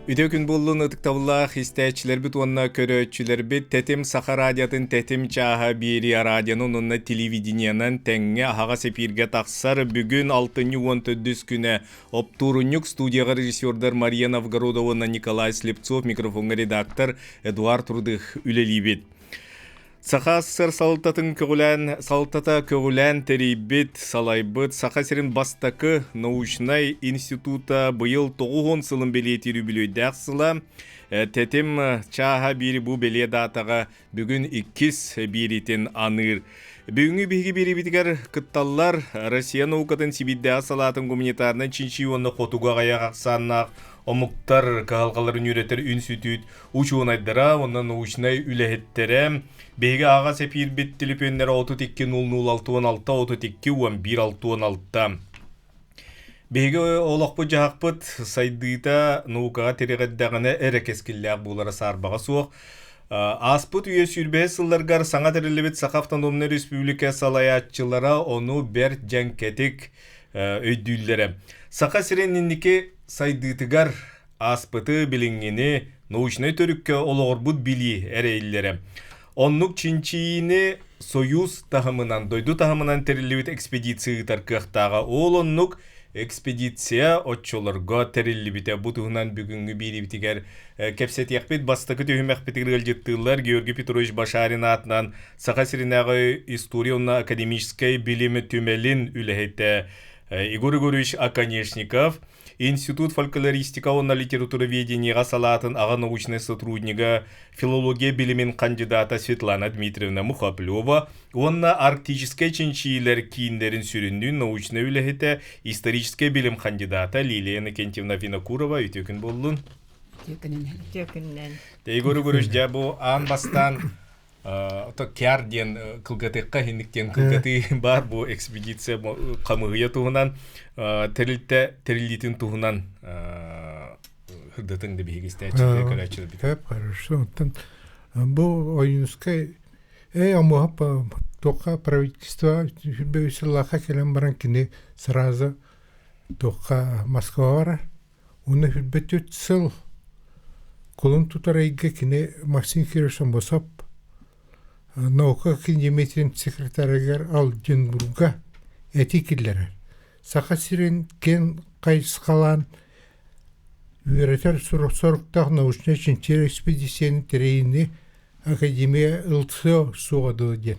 Üde gün bullun ıtıktavıllaq istəyçiler bit onna köröççüler bit tetim Saxa Radiyatın tetim çaha biri radyanın onna televideniyanan tenge ahaga sepirge taqsar bugün 6-14 güne opturunyuk studiyaga rejissyorlar Mariya Novgorodova, Nikolay Slепцов, mikrofonga redaktor Eduard Rudых үлелибит. Саха сыр салтата көгілән терейбет салайбыт Саха сірін бастакы научнай института бұйыл 9 сылын белетері білөйдәк сыла. Тетім чаға бері бұ беле датаға бүгін 2 беретін аныр. Бүгінгі бейгі бері бітігер күтталлар Россия наукатын Сибидде асалатын гуманитарынан чинчи оны қотуға ғаяқ ақсаннақ омуктар кағалғаларын үйретер үнсүтүт учуын айдыра, оннан научнай үләхеттері. Бейгі аға сәпир бет телефонлары 32-00-616-32-11-616. Бейгі олақпы жағықпыт сайдыйта наукаға терегеддағыны әрі кескілләқ болары сарбаға суық. Аспыт үйе сүрбе сылларғар саңа тәрілібет Саха Автономный Республика салаятчылара оны бәр жәнкетік өйдүллері. Саха сиреннінніке сайдыйтыгар аспыты білінгені научнай төрікке олығыр бұд білі әрейлері. Оннук чинчиini Союз тахымынан, дойду тахымынан терилибит экспедиция таркықтаға. Ол оннук экспедиция отчоларға терилибите. Бұтығынан бүгінгі бейрибитігер кепсет яқпет бастықы түйімәқ бітігіргіл жеттігілер Георгий Петрович Башарин атынан Саха сиринағы история онна академическай билими түмелін үліхетті Игорь Егорович Оконечников, Институт фольклористика онна литературоведениеға салатын аға научный сотруднига филология билимин кандидата Светлана Дмитриевна Мухаплёва, онна арктической чинчийлер киіндерін сүріндін научный үліхеті исторический билим кандидата Лилия Никентьевна Винокурова үтекін болдың. Төкіннен. Игорь Егорович, бұл ан бастан кәрден кылгатыққа хендіктен кылгаты бар бұл экспедиция қамығыя туғынан терилитин туғынан хырдатын да бейгісті әчілі көрәчілі бітті. Әп, хорошо. Бұл ойынызға амуап тоққа правительство бәуісіллаға келен баран кіне сразу тоққа Москва бара. Оны хүлбет өтсіл қолын тұтар әйге кіне Максим Киришан босап наука кенжеметрин секретарыгар ал Дженбурга этикиллер. Саха сирен кен кайыс қалан үйретер сұрықтақ научный чинчер экспедицияны терейіне академия ылтсо суғады ден.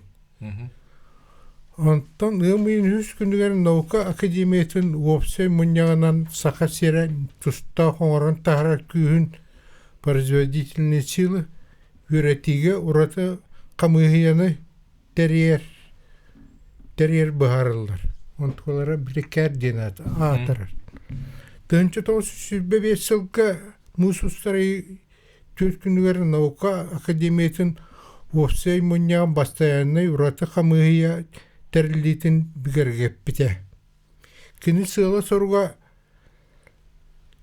Онтан ұмайын үз күндігер наука академиятын опсай мұнияғынан Саха сирен тұста қоңырын тағыра күйін производительные силы үйретіге ұраты қамығияны терьер бұғарылар. Онтуалара білекер ден атырар. Төнчі тоғыз сүрбе сылға мұсыстары төт күнігер наука академиятын опсай мұнияған бастаянны ұраты қамығия тәрілдейтін бігергеп біте. Кені сыла сорға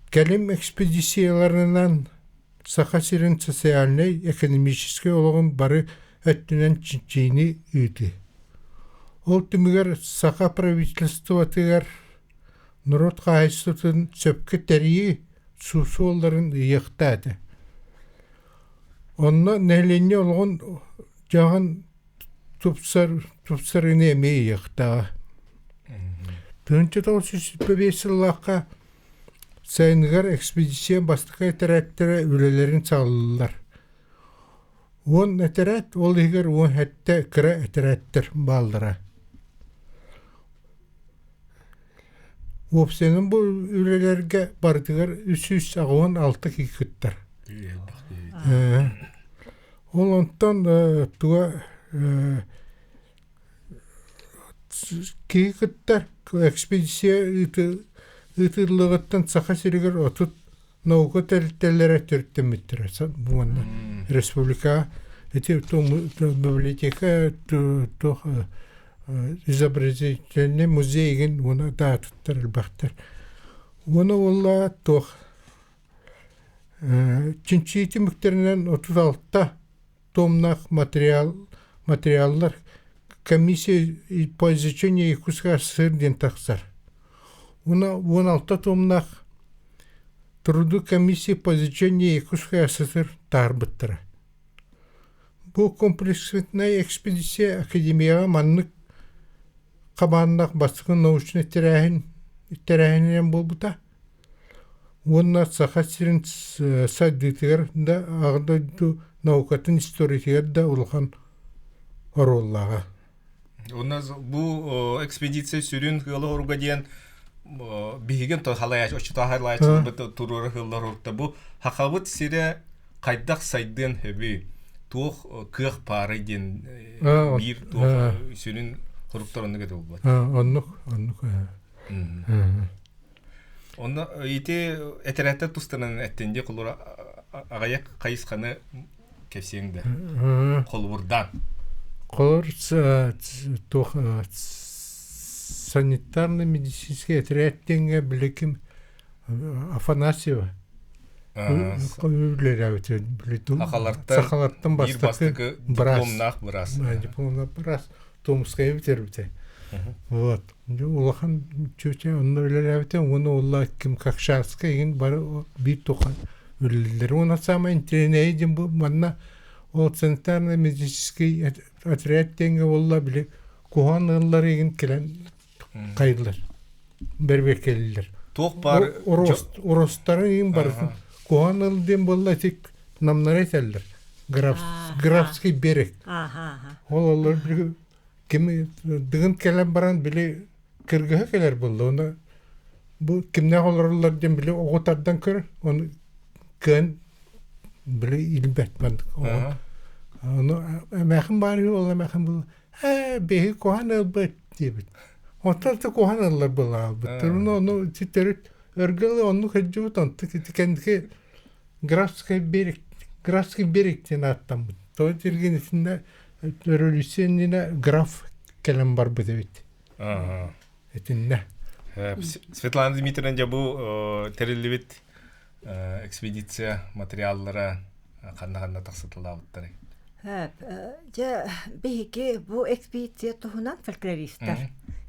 кәлем экспедицияларынан Саха сирен социальный, экономический олығын бары өттінен чинчейні үйді. Ол түмігер Саха правительствотығар Нұрот қайыстытын сөпкі тәрейі сусу оларын үйіқтады. Онна нәлене олғын жағын тұпсарыны әмей үйіқтаға. Түнчі 1905 лаққа сайынығар экспедиция бастықай тәрәттері үлелерін салылар. Он әтәрәт, ол егер он әтті кірі әтәрәттір балдыра. Опсенің бұл үлелерге бардығар 306 кекіттір. Ол онтан туға кекіттір экспедиция ұтырлығыттан Саха сирегер отыт наука тәріттелері түрттеметтір. Бұғанна республика, библиотека, изобразительный музейген оны да тұттыр әлбақтыр. Оны олла тоқ чинчиеті мүктерінен 36 томнақ материаллар комиссия по изучению искусства сырден тақсар. Оны 16 томнақ Труду комиссии по изучению якутской СССР тарбыттыра. Бу комплексная экспедиция академияга маннык кабаннак баскын научный теряхинен болбута. Онна сахасирин саддытыгар да ағдойду наукатын историятыгар да улхан ороллага. Онна бу экспедиция сүрүн хылы оруга диен биген то халаяч очта халаяч туруры хыллар орта бу хакабыт сире кайдак сайдын хеби тух кых пары ден бир тух сүрүн хуруктарны кетип болот. Оннук. Онна ите этерәттә тустанан әттенде кулура агаяк кайысканы кепсеңдә. Колбурдан. Колор тух санитарно-медицинский отрядтенге биликим Афанасьева. Сахаларттан бастакы брас. Дипломнак брас. Томская бите. Вот. Улахан чуча онны өлеләбите, оны улла ким Какшанска еген бар бир тохан өлелер. Оны самый интернейден бу манна ол санитарно-медицинский отрядтенге улла биле кухан ыллар еген келен кайдылар. Бербекелилер. Тох бар Уростары еген бар. Кухан ылден болла тек намнар этелдер. Графский берег. Ол олар биле ким дыгын келен баран биле кыргыга келер болду. Оны бу кимне олорлар ден биле оготардан көр, оны көн биле илбет манд. Оны мәхим бары ол мәхим бул. Беги кохан албет дебит. Оталты кохан аллар була албет. Оны титерит өргөлө оны хеджут анты кендike Графский берег ден аттан бу. Той тирген исинде революционныйна граф келен бар бу дебит. Этинне. Светлана Дмитриевна бу терилибит экспедиция материаллары кандай таксытылабыттыр. Же беги бу экспедиция тухунан фольклористтар.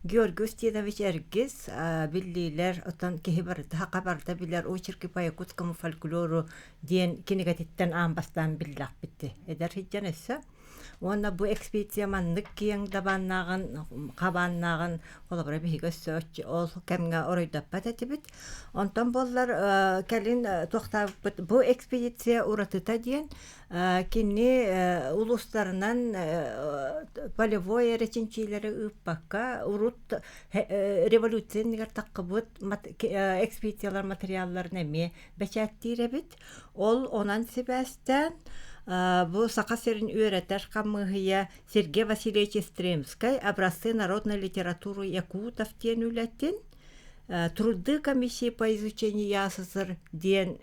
Георгий Устинович Эргиз биллилер отан кехибарда хакабарда билер очерки по якутскому фольклору ден кинегатиттен амбастан биллак битти. Эдер хиджанеса. Онна бу экспедиция маннык кияң дабаннаган, кабаннаган, колобра бигөссөч, ол кемге оройдаппат этибит. Онтон боллар келин токтап бу экспедиция уратыта диен кинни улустарынан полевой реченчилери ыппакка урут революционер таккыбыт экспедициялар материаллар неме бечаттиребит. Ол онан себестен бу сакасерин үйрәтәр камыгыя Сергей Васильевич Стремский образцы народной литературы якутов тен үләттен труды комиссии по изучению СССР ден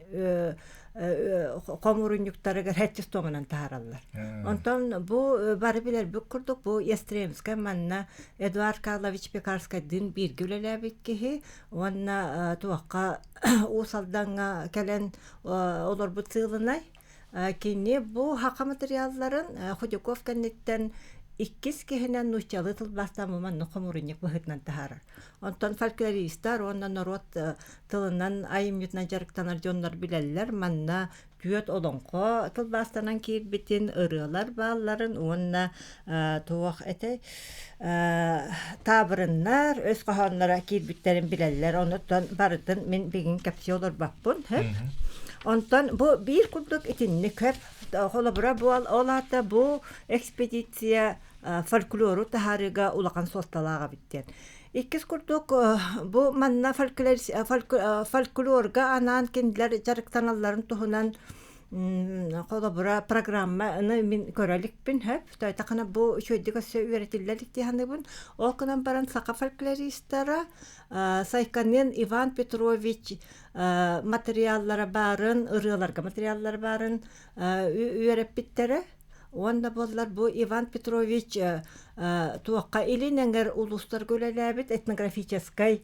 комурунюктарыгар хәттис томанан таараллар. Онтон бу бары билер бүк курдук бу Стремский манна Эдуард Карлович Пекарский дин бирге үлеләбит кихи онна туакка усалданга келен олор бу цылынай. Кине бу хака материалларын Ходяков кеннеттен иккис кехенен нучалы тылбастамыман нухомурынек быхытнан тахарар. Онтон фольклористар, оннан народ тылынан айым ютнан жарыктанар жонлар билеллер, манна күйет олонко тылбастанан кирбитин ырылар балларын, онна туох эте табырыннар, өз қаханлара кирбиттерин билеллер, оннан барытын мен бегин капсиолор баппун, Онтон бу бир курдук итинни көп холобра бу олата бу экспедиция фольклору тахарыга улакан состалага биттен. Иккис курдук бу манна фольклорга анан кендилер жарыктаналларын тухунан холобра программаны мен көрөлүкпүн хөп. Тайтакана бу чөйдүгө сөйрөтүллелик диханыбын. Ол кынан баран сака фольклористтара Сайканен Иван Петрович материаллары барын, ырыларга материаллары барын үйрәппиттере. Онда боллар бу Иван Петрович туакка илиненгер улустар көлеләбит этнографической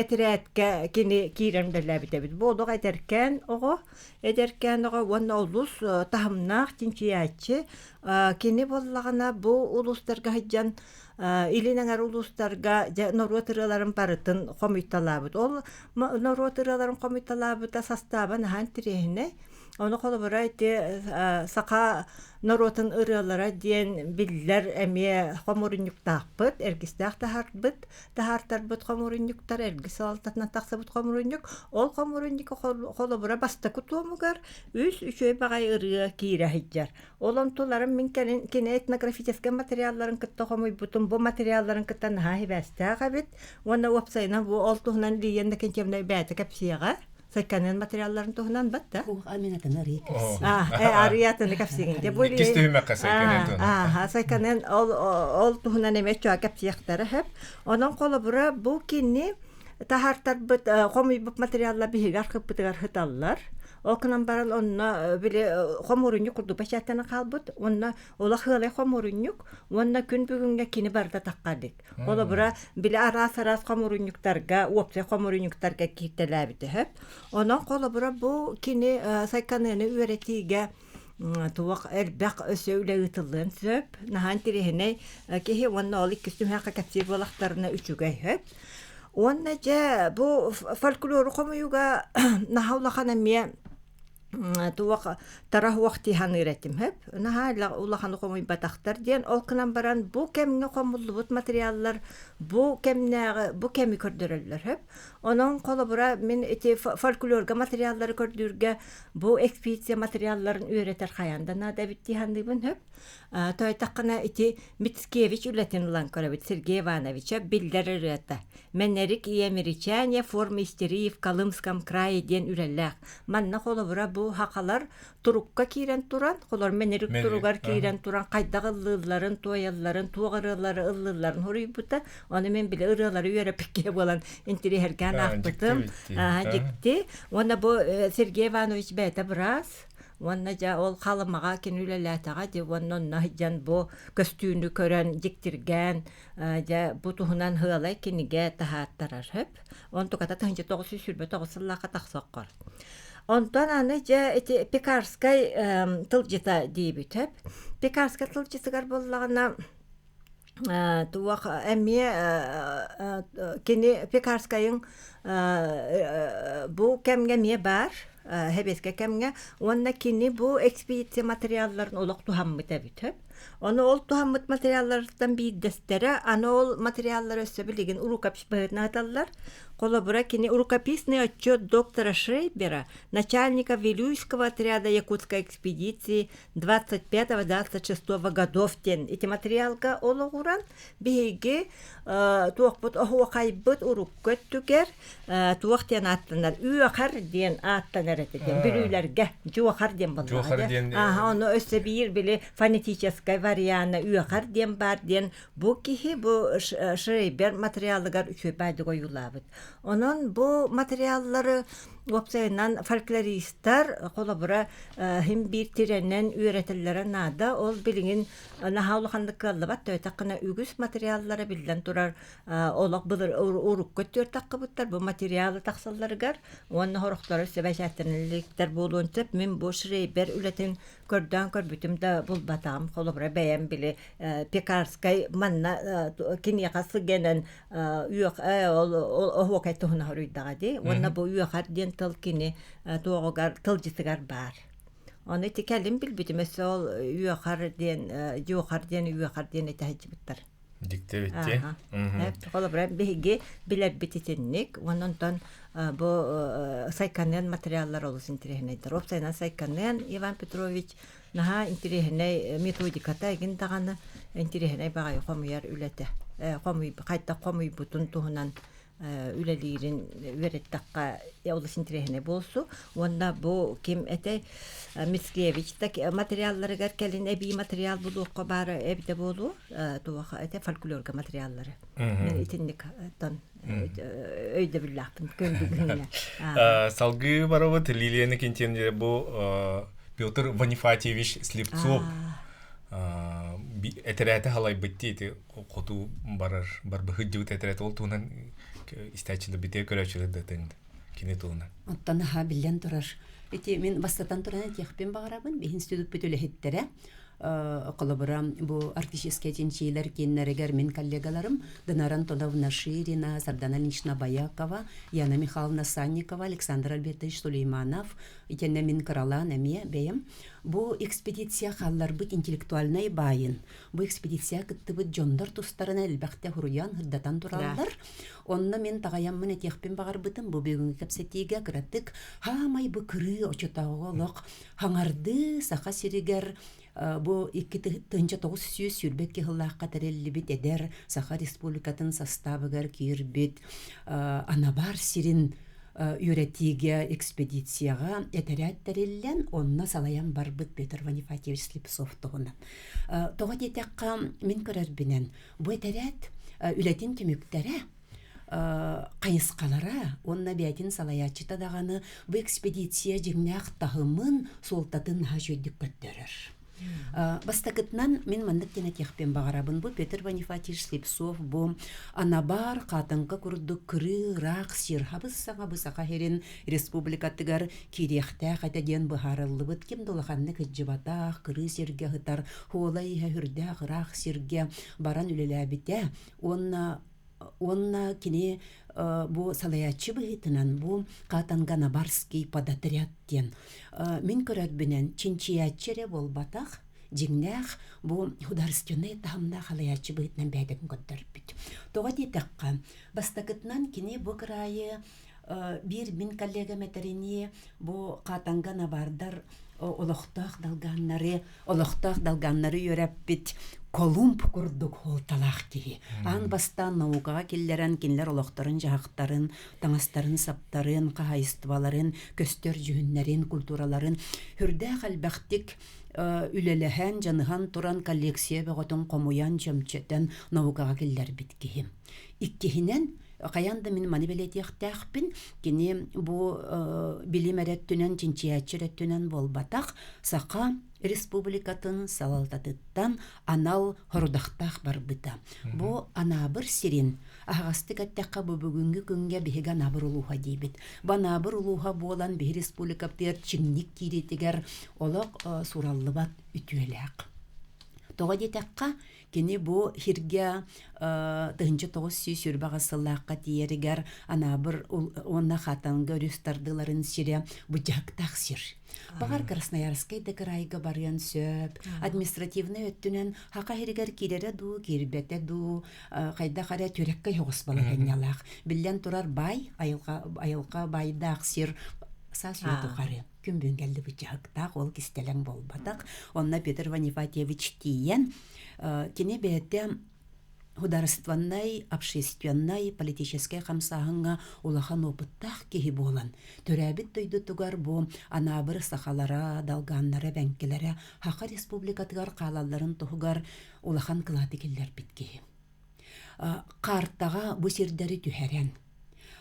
этерәткә кини кирәмдәләбит. Бу дога этеркән ого, онда улус тахымнак тинчиячы кини боллагана бу улустарга хаҗан илинеңер улустарга норотыраларын барытын комуйталабыт. Ол норотыраларын комуйталабыта составы нахан тирехине. Оны колобура ити сака норотын ырылара диен биллер эме хомурунюктаакпыт, эргистаак тахартарбыт хомурунюктар, эргис алтатна таксабыт хомурунюк. Ол хомурунюк колобура бастаку туомугар үчөй багай ырыа кире хиджар. Олон туларын мен кине этнографический материалларын кытта хомуйбутун, бу материалларын кытта нахи бәстаага бит. Оны вебсайна бу олтугунан лиенде кенчемне бәте капсияга. Сайканен материалларын тугунан батта. Аминатын арык. Ариятын капсигин. Кистөймөккө сайканен тугунан. Сайканен ол тугунан эме чөа капсияктары хеп. Онон колобура бу кинни тахартарбыт хомуйбуп материаллар бихигар хыппытыгар хыталлар. Окунан барал онна биле хомурунюк курду бачаттана калбыт. Онна ола хылай хомурунюк, онна күн бүгүнгө кини барда таккадык. Ола бура биле арас хомурунюктарга, опсе хомурунюктарга киттелебити хеп. Онан кола бура бу кини сайканыны үйретиге туак элбак өсөүлө ытылын сөп. Нахан тирехине кехи онна олик кыстым хака капсир болактарына үчүгөй хеп. Онна же бу фольклор комуюга нахаулахана мия туак тарах вакти ханыреттим хеп. Нахайла улахан комуй батактар ден олкынан баран бу кемне комуллубут материаллар бу кеми көрдөрөлөр хеп. Онон колобура мен эти фольклорга материаллар көрдүргө бу экспедиция материалларын үйрөтөр хаянда нада битти хандыбын хеп. Тойтаккана эти Мицкевич үлетин улан көрөбүт Сергей Ивановича билдер ырыта. Менерик Емеричане форма истерии в Колымском крае ден үрелләк. Манна колобура бу хакалар турукка кирен туран, колор менерик туругар кирен туран, кайдагы ыллыларын, тоялларын, тугарылары, ыллыларын хорыйбута. Оны мен биле ырылары үйрөпекке болан интерьерген акпытым. Жикти. Оны бу Сергей Иванович бәйті біраз. Онна жа ол қалымаға кен үлеләтаға де онна жан бу көстүүнү көрөн жиктирген жа бу туһунан хылай кениге тахаттарар хөп. Он туката таңжы 900 сыллака таксаккар. Онтан аны жа эти Пекарскай тылжыта дейбит хөп. Пекарскай тылжытыгар боллагана туак эмме кени Пекарскайын бу кемге ме бар. Hebesке кемге онна кини бу экспедиция материалларын олок тухаммыт абит. Оны ол тухаммыт материаллардан биддестере, аны ол материаллар өссө билеген урукапис быгытна аталлар. Колобура кини рукописный отчет доктора Шрейбера, начальника Вилюйского отряда Якутской экспедиции 25-26 годов тен. Эти материалга ологуран биге туакпут охуакайбыт уруккөт түгер туактен аттанар. Үйахар ден аттанар этеден. Билүйлерге жуахар ден болмады. Оны өссө бир биле фонетический варианты үйахар ден бар ден. Бу кихи бу Шрейбер материалыгар үчө байды коюлабыт. Onun bu материаллары вебсайынан фольклористар колобура hem bir tirenen üretellere nada ol bilingin nahaulukhandık kallabат tötakına ügüs материаллары bilden turar olaq bılır uruk kötür taqqıbıttar bu материалы taqsallarıgar onu horuqları sebeşatinilikler bolunca men bu Şreyber ületin kördən körbütümdə bul batam kolobura beyen bile Pekarskay manna kinyaqası genen üyaq o vakaytuhuna horuydadı onu bu üyaqar den tılkini doğugar tılcısıgar bar. Onu tekellim bilbidim mesela üyaqar den juqar den üyaqar den etahcibittar. Dikte bitti. Evet, kolobra bihge biler bititinlik ondan bu saykanen materyaller olsun interehnedir. Opsayna saykanen Ivan Petrovich naha interehne metodikata egin dağını interehne bagay qomuyar ülete. Qomuy qayta qomuy butun tuhunan ülelirin verettakka olsun interehne bolsu. Onda bu kim ete Mickiewicz materyalları gerkelin ebi materyal buluq bari ebde bolu tuvaqa ete folklorga materyalları. İtinlik tan öyde billahpın köndügüne. Salgı baravut Liliana Kentiyemde bu Pyotr Vanifatyevich Sliptsov eterete halay bitti qotu barar barbıhıcıt eterete oltuğundan istəçili bite görəçili detende kine tuğundan. Ondan ha bilən turar. Eti men бастатан туран техпен багарабын. Бе институт бүтүле хеттере. коллаборам бу артистические тенчилер киннерегер min коллегаларым Динара Антоновна Ширина, Сардана Ильинична Баякова, Яна Михайловна Санникова, Александр Альбертович Сулейманов, итенне min карала неме бейм. Бу экспедиция халлар бит интеллектуальный байын. Бу экспедиция кытты бит жондар тустарына элбәхтә хуруян хырдатан тураллар. Онна мен тагайаммын этехпен багар бытым бу бүгүнкү кепсетиге кыраттык. Хамай бу кыры очотагылык хаңарды саха сиригер бу 2-900 сүрбекке хыллаакка тереллибит эдер Саха республикатын составыгар кирбит анабар сирин юретиге экспедицияга этерәттериллен онна салаян барбыт Петр Ванифатьевич Слепцов тогына. Тога детекка мен көрәрбинен бу этерәт үлетин түмүктәре кайыскалара онна биятин салаячыта даганы бу экспедиция жигнәк тахымын солтатын хажөдүк көттөрөр. Бастакытнан мен мандык тене техпен багарабын бу Петр Ванифатьевич Слепцов бу анабар катынкы курдук кыры рак сирхабыз сага бысака херин республикатыгар кирехтә хатаден бахарылыбыт ким долаханны кыҗыбата кыры сирге хытар холай хөрдә рак сирге баран үлеләбитә онна кини бу салаячы быйтынан бу катангана барский подотрядтен мен көрәтбенен чинчиячере болбатах жигнах бу художественный тамда халаячы быйтынан бәдән көттербит. Тога дитәккә бастакытнан кини бу крайы бир мин коллега метерини бу катангана бардар олохтах далганнары йөрәппит Колумб курдук холталах ки. Ан бастан наукага киллерен кинлер олохтарын жахтарын, таңастарын саптарын, кахайыстыбаларын, көстөр жүһүннәрен, культураларын хүрдә хәлбәхтик үлеләһән җаныхан туран коллекция бәготын комуян җәмчәтән наукага киллер биткеһим. Иккеһинен Каянда мен манибелетехтәхпин кини бу билимәрәттүнән тинчиячерәттүнән болбатак Саха республикатын салалтатыттан анал хорудахтах барбыта. Бу анабыр сирин агастык аттакка бу бүгүнгү күнгө биһига набыр улуха дибит. Ба набыр улуха болан бир республикаптер чинник киретигер олок сураллыбат үтүеләк. Тога детакка кини бу хирге 1900 сүрбага сыллаакка тиеригер анабыр онна хатанга рюстардыларын сире бу жактак сир. Багар Красноярскай декарайга барыян сөп, административный өттүнен хака хиригер кирере ду, кирбете ду, кайда кара төрекке йогус балагынялак. Биллен турар бай, айылка байдак сир сасуету кары. Күмбүн келди бу жактак, ол кистелең болбатак. Онна Петр Ванифатьевич тиен, кини бете художественный, общественный, политический хамсаһынга улахан опыттах киһи болан. Төрәбит тойду тугар бу анабыр сахалара, далганнара, бәнкеләре, Хака республикатыгар калаларын тугар улахан кылаты киллер биткеһи. Картага бу сирдәри түһәрән.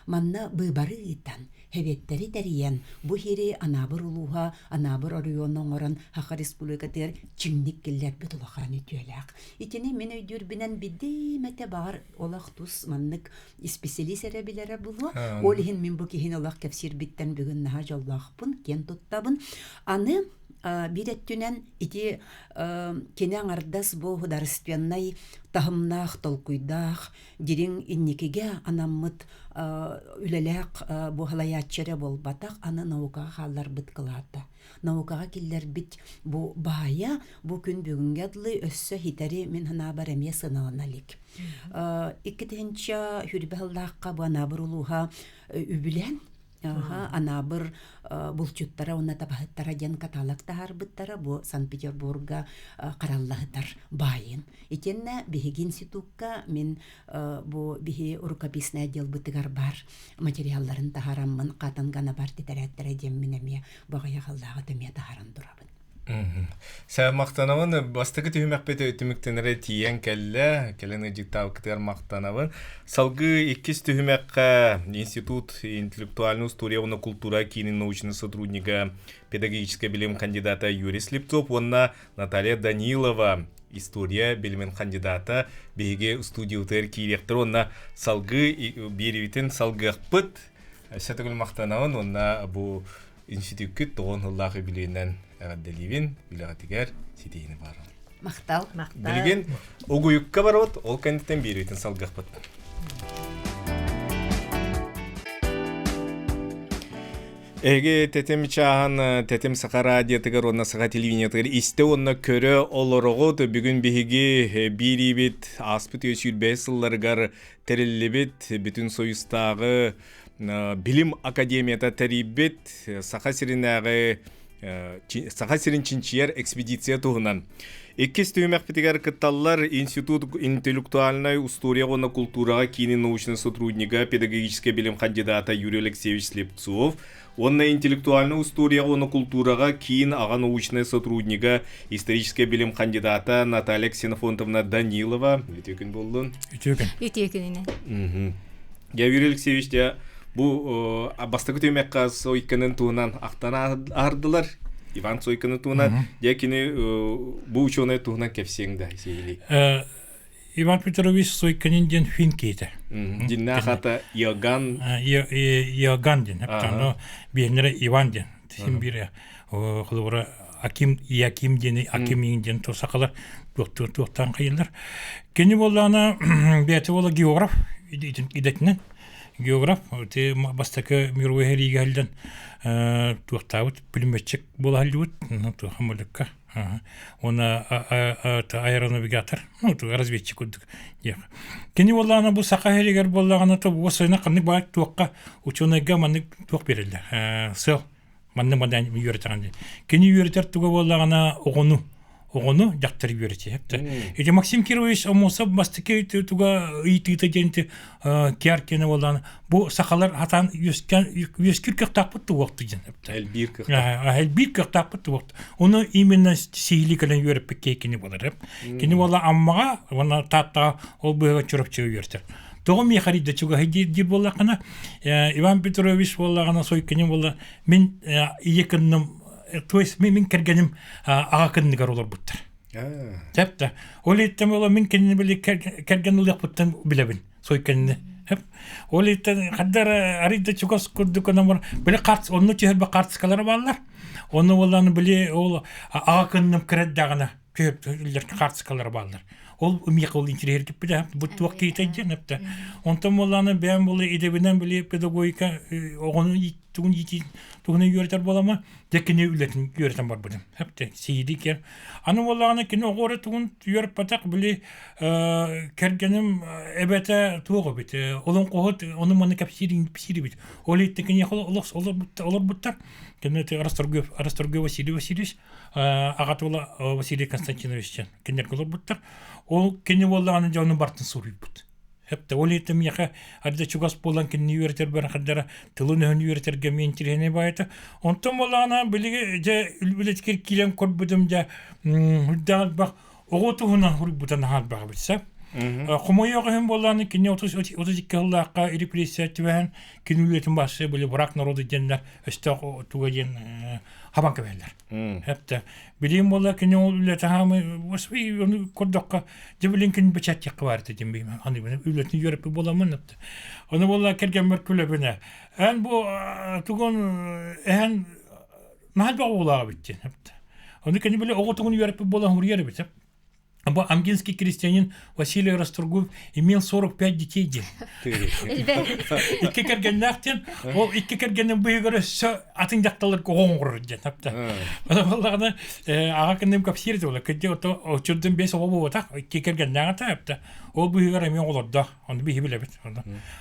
Манна быбары итан, хеветтери тәриен, бу хири анабыр улуха, анабыр орионның оран Хака республикатыр чинник келлер бит улахан үтүеләк. Итини мен өйдүрбинен бидди мәте бар олақ тус маннык специалист әрәбиләре булу. Олихин мен бу кихин олақ кәпсир биттен бүгін наха жоллақпын, кен туттабын. Аны биреттүнен ити кенең ардас бу художественный тахымнах толкуйдах дирин инникеге анаммыт үлеләк бу халаяччере болбатак аны наукага халлар бит кылата. Наукага киллер бит бу бая бу күн бүгүнгө адлы өссө хитери мен хана бар эме сыналаналик. Иккетенче хүрбеллакка бу анабыр улуха үбүлен анабыр булчуттара уна табахыттара ден каталактар биттара бу Санкт-Петербурга караллахтар байын. Итенне биһиги институтка мен бу биһи рукописный отдел бытыгар бар материалларын таһараммын катангана бар титерәттәре дем минеме багаягаллага теме таһаран дурабын. Сәй мақтанавын бастығы түймәкпеті өтіміктенері тиен кәліні життау кітер мақтанавын. Салғы 2 түймәкқа Институт интеллектуальную историю культура кейінің научный сотрудника педагогический білім кандидата Юрий Слепцов, онна Наталья Данилова, история білімін кандидата бейге студиотер кейректір, онна салғы береветін салғы ақпыт. Сәтігіл мақтанавын, онна бұл институтке тоон хыллахы билинен агадделибин билегатигер ситейни бар. Мактал. Билген огуюкка барот, ол кандидаттан беритин салгахпат. Эге тетем чахан тетем сака радиотыгар онна сака телевидениятыгар исте онна көрө олорогот бүгүн биһиги бирибит аспыт өсүрбесылларгар тереллебит бүтүн союстагы билим академията терибит сака сиринагы сака сирин чинчияр экспедиция тугунан. Эккис түймәкпетигер кытталлар Институт интеллектуальной история гона культурага кини научный сотрудника педагогический билим кандидата Юрий Алексеевич Слепцов, онна интеллектуальная история гона культурага кин ага научный сотрудника исторический билим кандидата Наталья Ксенофонтовна Данилова. Итекин болдун. Итекин. Я Юрий Алексеевич я бу бастагы түймәкка сойканын туунан актан ардылар. Иван Сойканы туна, якини бу ученый туна кепсеңда сейли. Иван Петрович Сойканин ден финкейте. Динна хата Иоганн. Иоганн ден. Аптано бенере Иван ден. Тим бире хлора Аким ден Аким ден то сакалар токтан кайылар. Кени боллана бете бола географ идетнен. Географ те бастакы мировой галден туактаут пулеметчик болалут то хамолка она аэронавигатор то разведчик удук я кени боллана бу сакахеригер боллагана то осойна каны ба туакка ученыйга маны туак берилди со манны мадан юртаган кени юртер туга боллагана огону жактыр берти хепте. Эти Максим Кирович омоса бастыке туга итите денте кяркене болан бу сакалар хатан юскирке таппыт туакты ден хепте. Элбирке таппыт туакты. Оны именно сийликелен юреп кекене болар хеп. Кени бола аммага вона татта ол буга чурапчы юртер. Того ми харидde чуга хидди болакана Иван Петрович боллагана сойкене бола мен екеннем то есть мен кергеним агакынныгар олар буттар. Тепте. Олиттем ола мен кенне биле керген улак буттан билебин. Сойкенне. Хеп. Олиттен хаддар аридde чугас курдуканамар биле карт онну чехбе картскалар баллар. Оны оланы биле ол агакынным креддагына көптүлөр картскалар баллар. Ол умиякол интерьер кип биле буттуак кейтен хепте. Онтон оланы бен болы идебинен биле педагогика огону тугуны юртер болама декене үлетин юртен бар будем хепте сейдикер аны боллаганы кине огоре тугун юрп батак биле кергеним эбете тугу бит олон кохот оны маны капсирин бит олиттекене олор буттар кине Расторгуев Василий Васильевич агатула Василий Константинович кине олор буттар ол кине боллаганы жаны бартын сурып бут хепте олиттем яха арда чугас болан кине юртер бер хаддара тылын юртер гемен тирене байта онтон болана билге же үлбүлеткер килем корбудум да худдал бак оготуна хурбутан хал баг битсе Хомойога hem боланы кине 32 жыллакка репрессия тибен кинүлетин башы биле брак народы деннер өстө тугаден хабан кебелер. Хепте билим болла кине үлете хамы восви кордокка жебилинкин бечатчык барды дембейм. Аны бине үлетин йөрөп боламын хепте. Аны болла керген меркүлөбүнө. Ан бу тугон нахал багыла битти хепте. Аны кине биле оготугун йөрөп болан хурьер бит. Амгинский крестьянин Василий Расторгуев имел 45 детей. Икки кергеннахтен, ол икки кергеннен бүйгөрө атын жакталар коңгур ден тапта. Баллагана ага кендем капсирди ола кеде ото чурдун 5 обо бота икки кергеннага тапта. Ол бүйгөрө мен олорда, аны бии билебит.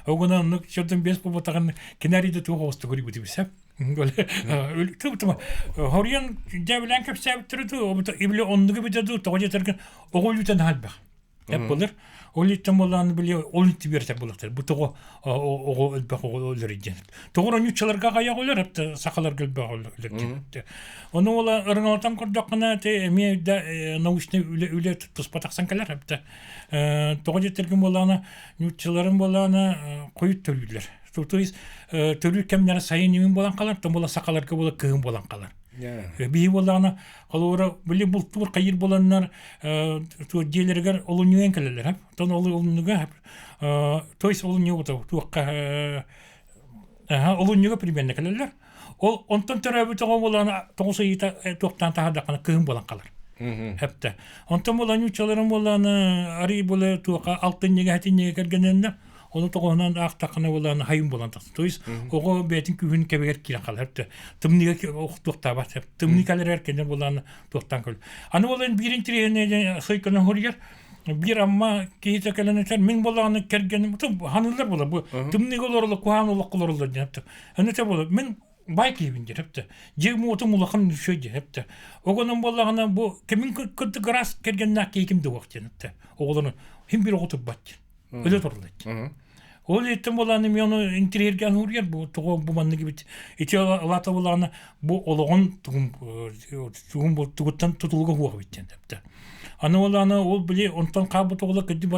Огона ну чурдун 5 ботаган кинариде тугосту көрүп бисеп. Өлтүптү. Хорьян жабылан капсап турду, ибле ондугу битеду, тогожетерген оголутан халбак. Эппелер, олиттен боланы биле олитти берсе болуктар. Бу того ого өлбак олор иден. Тогора нючаларга гая олор, апта сакалар гөлбак олор. Оны ола ырыңалтан кордоккана те эмеде научный үле туспатаксан келер, апта. Тогожетерген боланы нючаларын боланы коют төлүлөр. То есть төлү кемнер сайын немин болан калар, то бола сакаларга бола кыгын болан калар. Бии болана алора биле бул тур кайыр боланнар то делергер олунуен келелер. Тон олунуга то есть олунуга туакка олунуга примерно келелер. Ол онтон төрөбү того болана тогуса ита токтан тахадакана кыым болан калар. Хепте. Онтон болан учаларын боланы ари боле тука алтын неге хатин неге кергененде onu toğunan aqtaqına olan hayım bolan taqsın. Toyuz, oğu betin kühün kebeger kiren qalır. Hepte, tımniga oqtuqta bat. Tımnikalar erkenler bolan toqtan kol. Anı olan birin tiriyene soykana horiyar. Bir amma kehite keleneter min bolanı kergenim. Hanılar bola bu. Tımniga olorlu, kuhan olaqılorlu. Hepte. Anıta bola. Min bay kebindir. Hepte. Jegmu otum ulaqın düşöydü. Hepte. Oğunun bolağına bu kemin kırdı gras kergenna keykimdi vaqtın. Hepte. Oğulunu hem bir otup batçın. Öyle torladı. O ettim bolanım onu intirergen huryer bu toğu bu manlı gibi iti alata bolanı bu olağan tuğum bu tuğuttan tutulgu huğa bitten hepte. Ana bolanı ol bile ondan kabı toğula kedi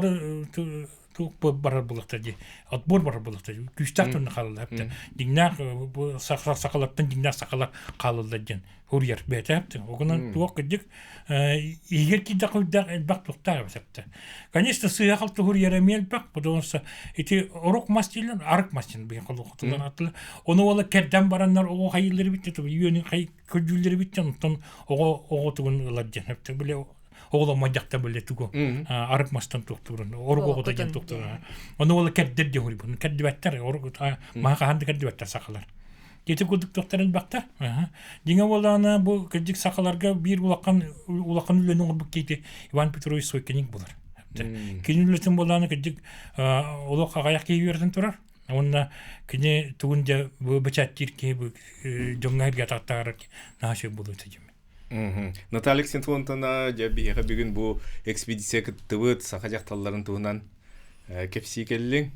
barar bulakta di. Atbor barar bulakta di. Küçtak tönü kalıldı hepte. Dinler bu sakalattan dinler sakalar kalıldı din. Huryer bete hepte. O kadar tuğuk kedik. Eğer ki dakika bak tuğtar hepte. Конечно, sığ kaltı huryer emel bak. Bu da olsa iti oruk mastilin, arık mastilin bir kalı kutulan atlı. Onu ola kerden baranlar o hayırları bitti tabii. Yönün köcülleri bitti. O tuğun ladjan hepte. Böyle oğlan macakta böyle tuğu. Arık mastan tuğturun. Oruk oğuda jen tuğturun. Onu ola kerder diyor bunu. Kerdi better. Oruk maha handı kerdi better sakalar. Geti kuduk doktorun baktar. Dinge bolana bu kecik sakalarga bir ulaqan ülenin orbuk keti Ivan Petrovich Soykening bular. Kinin ületin bolana kecik ulaq aqayak keyverden turar. Onna kine tuğunca bu bıçattir ki bu jongar gataktar naşı bulu tecim. Наталья Александровна жабига бүгүн бу экспедиция кыттыбыт сахажакталларын туунан кепси келлиң.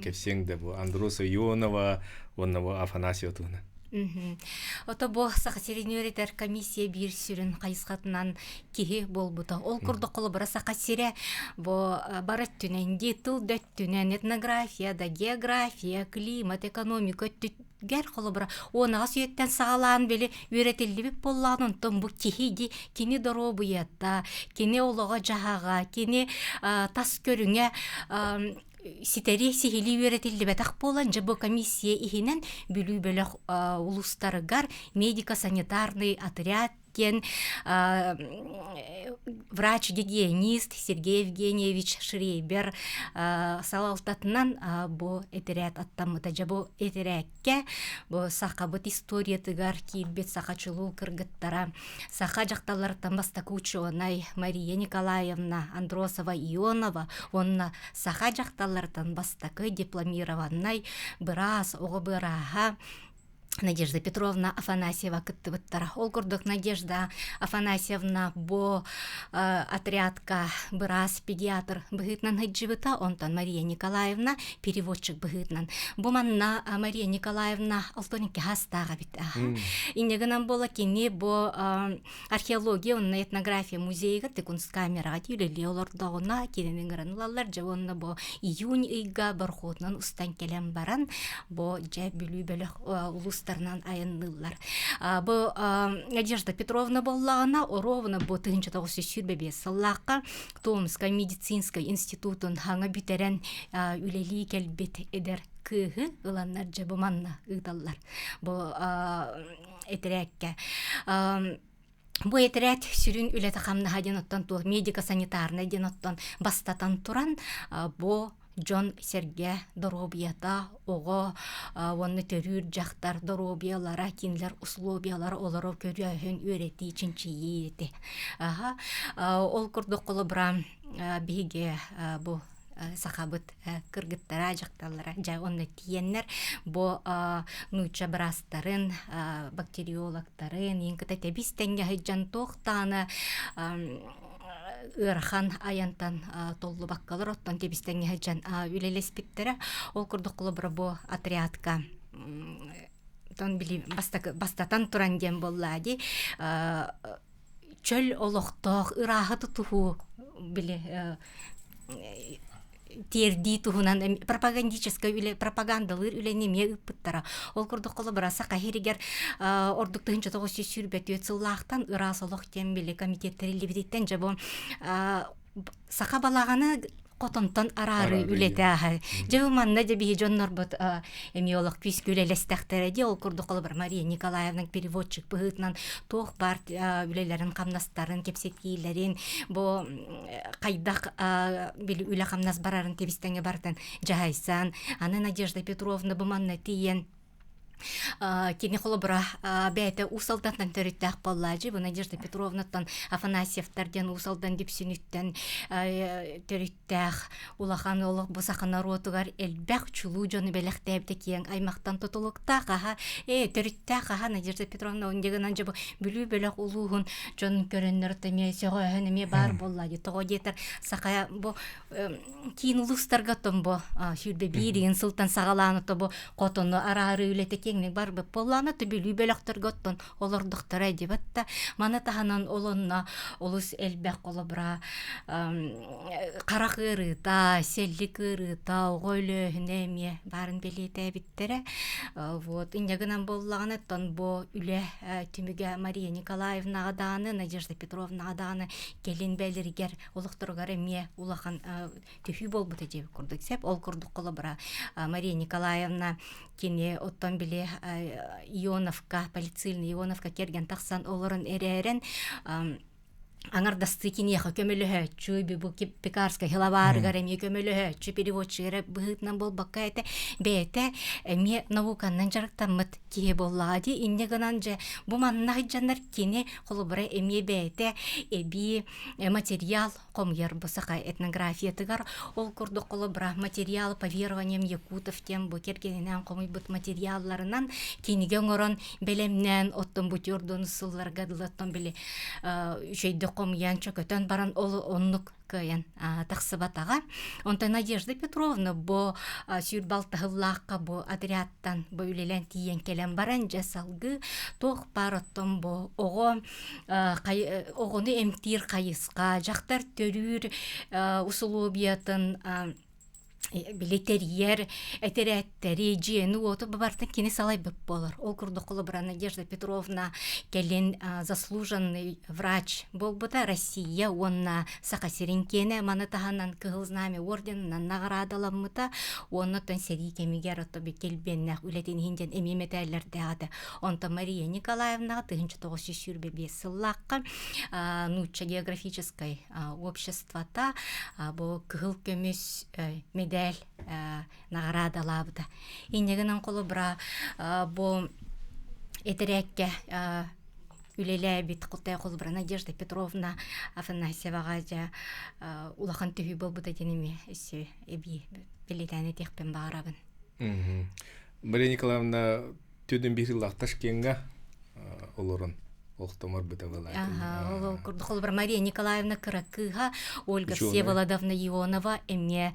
Кепсең де бу Андроса Ионова, оннова Афанасьева туунан. Ото бо сахасиринёритер комиссия бир сүрүн кайысқатынан кихи болбута. Ол курдук колобура сахасире бо барат түнен, тыл дөт түнен, этнография да, география, климат, экономика гер колобура. Онага сүйөттен сагалаан бели үйрөтилдибик боллаанын том бу кихиди, кини доробуятта, кини олого жахага, кини тас көрүңө ситери сихили үйрөтилди бетак болан жабо комиссия ихинен бүлүү бөлөк улустарыгар медико-санитарный отряд кен врач-гигиенист Сергей Евгеньевич Шрейбер салалтатынан бу этерят аттамыта жабо этерекке бу сакабыт история тыгар кийбет сакачылуу кыргыттара сака жакталардан бастакы ученый Мария Николаевна Андросова Ионова онна сака жакталардан бастакы дипломированный бырас огобыраха Надежда Петровна Афанасьева кыттыбыттара. Ол курдук Надежда Афанасьевна бо отрядка бырас педиатр быгытнан хаджибыта, онтан Мария Николаевна переводчик быгытнан. Бу манна Мария Николаевна алтоники хастага бит. Иннегенан бола кини бо археология, онна этнография музейга те кунсткамерага тилели олордогуна киренин гранулалар жавонна бо июнь ыйга бархотнан устан келен баран бо жа бүлүү бөлөк улус тарнан айыннылар. Бу Надежда Петровна боллагына оровна бу тыгынча тогуз сүрбебе саллакка Томской медицинской институтун хаңа бүтерен үлели келбет эдер кыгы ыланнар жабы манна ыдаллар. Бу этерекке бу этерет сүрүн үлети хамны хадиноттан тур медико-санитарный диноттан бастатан туран бу Джон Серге доробията ого онны төрүр жактар доробиялара кинлер условиялар олоро көрөһөн үйрөти чинчиити. Ол курдук колобра биге бу сахабыт кыргыттара жакталара жа онны тиеннер бу нуча брастарын бактериологтарын инкыта тебистенге хыджан токтаны ырхан аянтан толлу баккалар оттан тебистенге хаджан үлелеспиттера ол курдук колобура бу отрядка тон били бастатан туран дем боллади чөл олохтох ырахы туху били терди тухунан пропагандическая үле пропагандалыр үленеме ыппыттара ол курдук колобура сакахиригер ордук тыгынча тогуз сүрбет өтсыллаактан ырасолох тембели комитеттери либидиттен жабо сака балаганы котонтон арары үлетәһә. Жабы манна жабы жоннор бут эмиолог күскүлелестәхтереди ол курдук бар Мария Николаевнаның переводчик быһытнан тох бар үлелерин камнастарын кепсеткилерин бу кайдак бил үле камнас барарын тебистеңе бартан жайсан аны Надежда Петровна бу манна тиен кини холобра бәйте усалдан төрүттәк боллажы бу Надежда Петровнатан Афанасьевтардан усалдан дипсүнүттен төрүттәк улахан олог бусахан ротугар элбәк чулу жоны белектәбде киен аймактан тотулукта ха төрүттәк ха Надежда Петровна ондегенан жабы бүлү белек улугун жон көрөннөр теме сөгөнеме бар боллажы того детер сака бу кин улустарга томбо шүрбе бирин султан сагаланы тобо котону арары үлете кеңнек бар бып болланы түбүлү белектер готтон олордуктара дебатта мана таханан олонна олус элбек колобра каракырыта селликырыта огойлө неме барын белете биттере вот индегенан боллаганы тон бо үле түмүгө Мария Николаевна аданы Надежда Петровна аданы келин белиргер олуктургар эме улахан төфү болбут деп курдук сеп ол курдук колобра Мария Николаевна кини оттон биле Ионовка полицейный Ионовка керген таксан олорун эререн аңардасты кинеха көмөлөһөчү бу пекарская хилавар гареми көмөлөһөчү переводчире быһытнан болбакка эте бете эме науканнан жарыктаммыт кие боллади иннегенан же бу маннах жаннар кини холобра эме бете эби материал комьер бусака этнография тыгар ол курдук холобра материал по верованиям якутов тем бу кергенен комуй бут материалларынан киниге орон белемнен оттон бутюрдун сулларга дылаттан биле жейдө комьянча көтөн баран ол оннук кыян таксыбатага онта Надежда Петровна бо сюрбалтахыллаакка бо отрядтан бо үлелен тиен келен баран жасалгы тох бароттон бо ого огону эмтир кайыска жактар төрүр условиятын билетерьер этереттери жиenu оту бабартын кини салай бып болор. Ол курдук колобра Надежда Петровна келин заслуженный врач болбута Россия онна сакасеринкене манатаханан кыгыл знамя орденынан наградаламмыта оннотон сери кемигер отоби келбеннах үлетин хинден эмиметерлерде ады. Онта Мария Николаевна 1945 сыллакка Нучча географической обществота бу кыгыл көмүс медаль наградалабыта. Иннегенен колобра бу этерекке үлеле бит кутай колобра Надежда Петровна Афанасьевага жа улахан түһү болбута денеме эсе эби билетани текпен баарабын. Мария Николаевна төдөн бир лакташ кенга олорун Охтомар бытовала. Ага, курдухол Мария Николаевна Каракыга, Ольга Всеволодовна Ионова, эме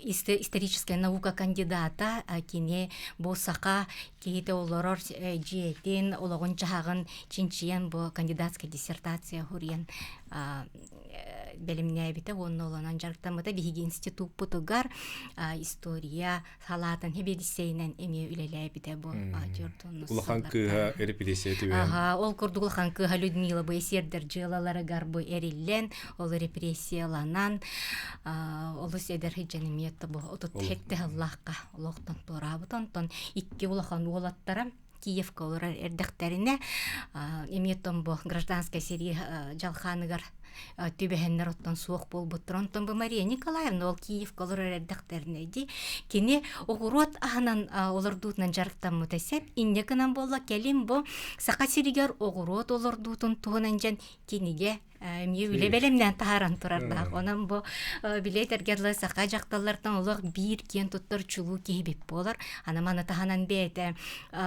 историческая наука кандидата, кине босака кейте олорор жиетин, ологон чагын чинчиен бо кандидатская диссертация хурен белемне бите онно оланан жарктамыда биги институт путугар история салатын хебедисейнен эме үлеле бите бо жортун. Улахан кыга репрессия тибен. Ага, ол курдук улахан кыга Людмила бу эсердер жылалары гарбу эриллен, ол репрессияланан ол седер хидженемиетте бу отут хетте Аллахка улоктон турабытон тон икки улахан улаттара Киевка олар эрдектерине эмиеттон бу гражданская серия жалханыгар түбәһеннәр оттан суык болбуттыр. Онтон бу Мария Николаевна ол Киевка олар эрдектерине ди. Кини огурот аханан олар дутнан жарыктан мутасеп иннекенен болла келин бу сака сиригер огурот олар дутун тугунан жан киниге Мне билебелемнен тахаран турарда. Онан бу билетергерле сака жакталардан улук бир кен туттар чулуу кейбип болар. Ана мана таханан бете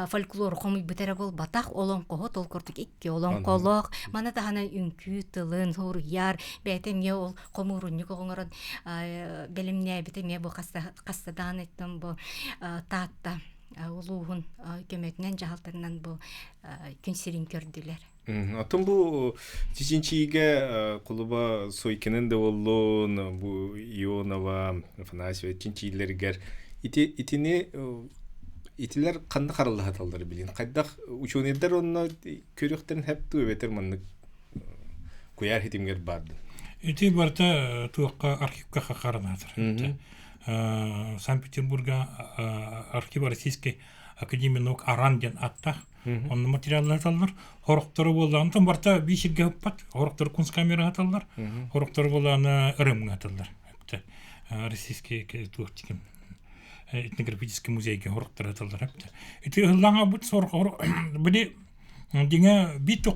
фольклор комуй битере бол батак олон кохот ол курдук икки олон колок. Мана таханан үнкү тылын хуруяр бете мне ол комурунник оңорон белемне бете мне бу кастадан еттен бу таатта улугун көмөтүнөн жаалтарынан бу күнсирин көрдүлөр. Атын бу чичинчиге кулуба сойкенен де боллун бу Ионова Афанасьева чичинчилергер итилер кандай каралды хаталдар билин. Кайдак учунедер онно көрөктөрүн хеп түбетер манны куяр хитимгер барды. Эти барта туакка архивка хакаранатыр. Санкт-Петербурга архив Российской академии наук Аранден атта. Он материалlar аталар. Хороктору болған там барта биширге пат. Хороктору кунсткамера аталар. Хороктору болған Рымга аталар. Российский туактиким этнографический музейге хороктору аталар. Эти лаңа бут сорок били деңе бит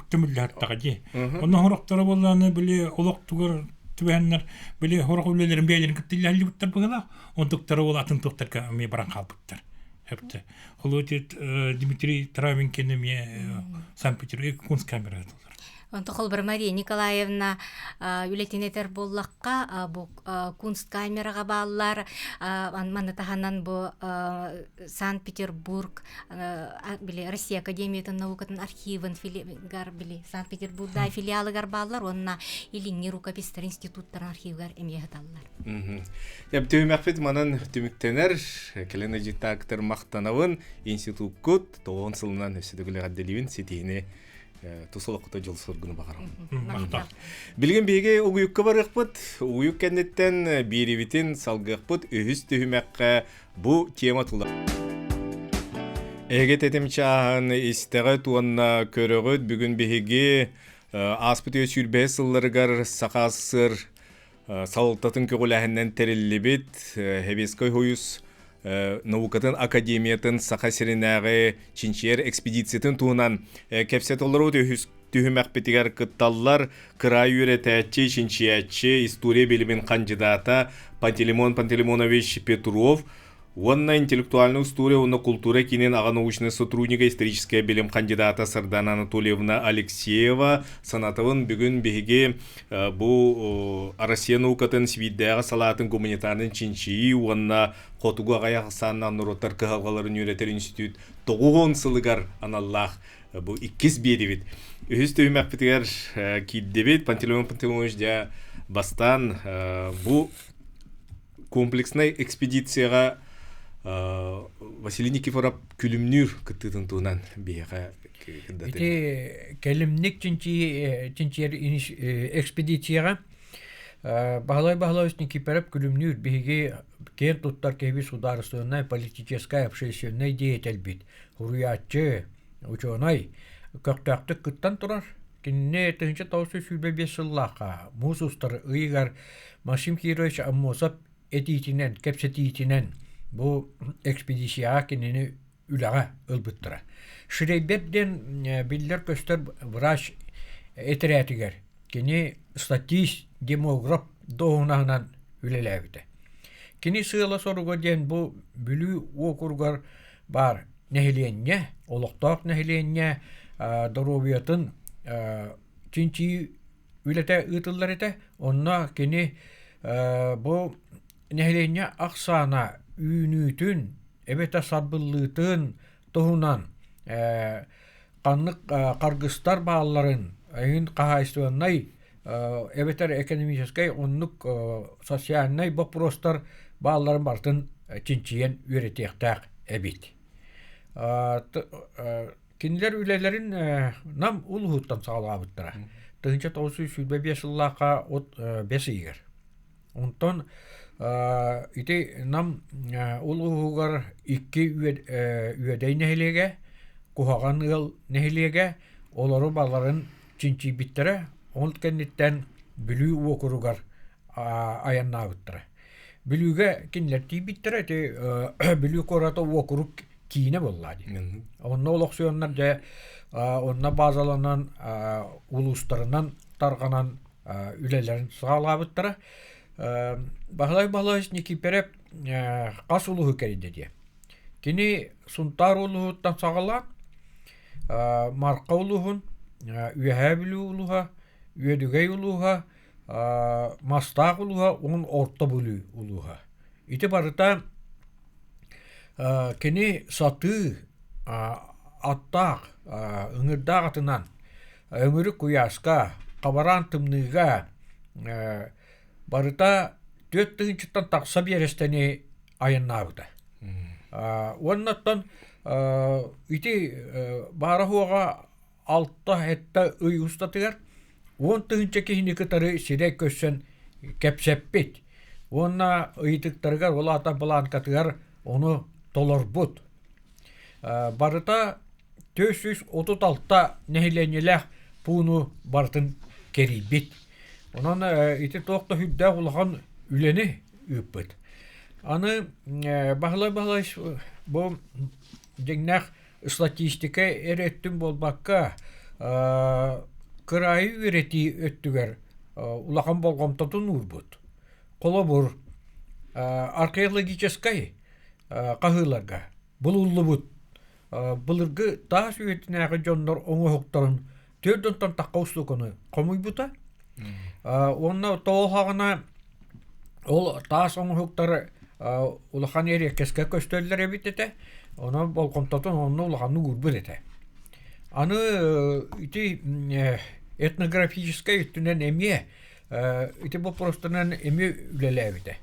төмүлләр тагы. Онда хороктору болған били олоктугар түбәннәр били хорок үлеләрен бәйләрен киттеләр буттар бугала. Ондуктары ол атын токтарга ме баран калбыттар. Хәпте. Холотит Дмитрий Травинкин ме Санкт-Петербург кунсткамера. Онтохол бір Мария Николаевна үлетинетер боллаққа бұл кунсткамераға баллар манатаханан бұл Санкт-Петербург Россия Академиятын наукатын архивын Санкт-Петербургда филиалыгар баллар онна илинги рукопистер институттар архивгар эмияталлар. Төмәкфет манан түміктенер келені життактыр мақтанауын институт кут 9 сылынан өсідігілі ғадделивін сетейіне тусолоқта жыл сұргыны бағарам. Білген бейге угуюкка барықпыт, угуюк кәнеттен бейревитін салғықпыт өйіз түйімәққа бұ тема тұла. Әгет әтемчі ағын істіғі туанна көрігіт бүгін бейге аспыт өз үрбе сылларығар сақасыр салықтатын көгіләхіннен тәрелі бет, хәбескай хойыз наукатын академиятын сақа сиренағы чинчер экспедициятын туынан кәпсет олар түйімәк бетігер кытталлар кырай үйретәтчі чинчиятчы история белімен кандидата Пантелеймон Пантелеймонович Петров. Онна интеллектуальная история, онна культура кинен ага научный сотрудника историческая белем кандидата Сардана Анатольевна Алексеева санатывын бүгін беге бу Россия наукатын свиддәға салатын гуманитарный чинчии онна қотуға ғаяқ санна нұротар кығалғаларын үйретер институт 9 сылығар аналлах бу 2 бедевит. Үз түймәк бітігер кейддебет Пантелеймон Пантелеймонович де бастан бу комплексный экспедицияға Василий Никифоров күлімнүр кыттытын туынан бейға кірдаты. Ити кәлімнік чинчер экспедицияға бағалай Никифоров күлімнүр бейге кен туттар кеби сударственная политическая общественная деятельбит. Хуруятчы, ученый, көктәқтік кыттан тұрар. Кенне тыңчы таусы сүлбе бесыллаға. Мусустар ұйығар Максим Кирович Аммосов этитинен, кепсетитинен bu ekspedisiya kendini ülağa ılbıttıra. Şireyberden biller göster vraş eteretiger. Keni statist demograf doğunağından ülelevde. Keni sığla soruga den bu bülü okurgar bar nehliyenye, oloqtaq nehliyenye daroviyatın çinçi ülete ıtıllar ete. Onna keni bu nehliyenye aksana ünütün, ebete sabıllığıtın tohunan kanlık kargıstar bağların ayın kahaystuanay ebeter ekonomiskay onluk sosyalnay boprostar bağların bartın çinçiyen üretektak ebit. Kinler ülelerin nam uluhuttan sağlayabıttıra. Tığınca toğusu sülbe 5 yıllaqa 5 iger. Ondan iti nam uluğugar 2 üyedey nehilege, kuhagan yıl nehilege, oları bağların çinçi bittere, onun kenditten bülü okurugar ayanna bittere. Bülüge kinlerti bittere, bülü korata okuruk kine bolladı. Onna olaksiyonlar da, onna bazalanan uluslarından targanan ülelerin sağlığa bittere. Bağlay Nikiforov qas uluğu keride diye. Kini suntar uluğuttan sağalan, marqa uluğun, üyehabili uluğa, üyedügey uluğa, mastaq uluğa, onun orta bölü uluğa. İti barıda kini satı, attaq, ıngırdaq atınan, ömürü kuyaska, qabaran tımnıga, barıta 4 tığınçıttan taqsa beresteni ayınnavuda. Ondan iti barahuaga altta hetta ıy ustatıgar, он тыгынча кихини кытары сирек көссен кепсеппит. Онна ыйтыктаргар олата балан катыгар оны толорбут. Барыта 436 нехиленелях пуну бартын керибит. Онан ити тоқта хүддә улахан үлени үппет. Аны бахлай бу деңнәх статистика эреттим болбакка кырайы үрети өттүгер улахан болгомтотун урбут. Колобур археологическай кахыларга булуллубут булыргы таас үетинәгы жоннор оңы хоктарын төрдөнтөн таккаустукуну комуйбута. Онна тоолхагына ол таас оңы хоктары улахан эреккеске көстөллөр эбитете. Оны болгомтотун онну улаханны урбут ете. Аны ити этнографическая үттүнен эмие ити бу простынан эми үлелебите.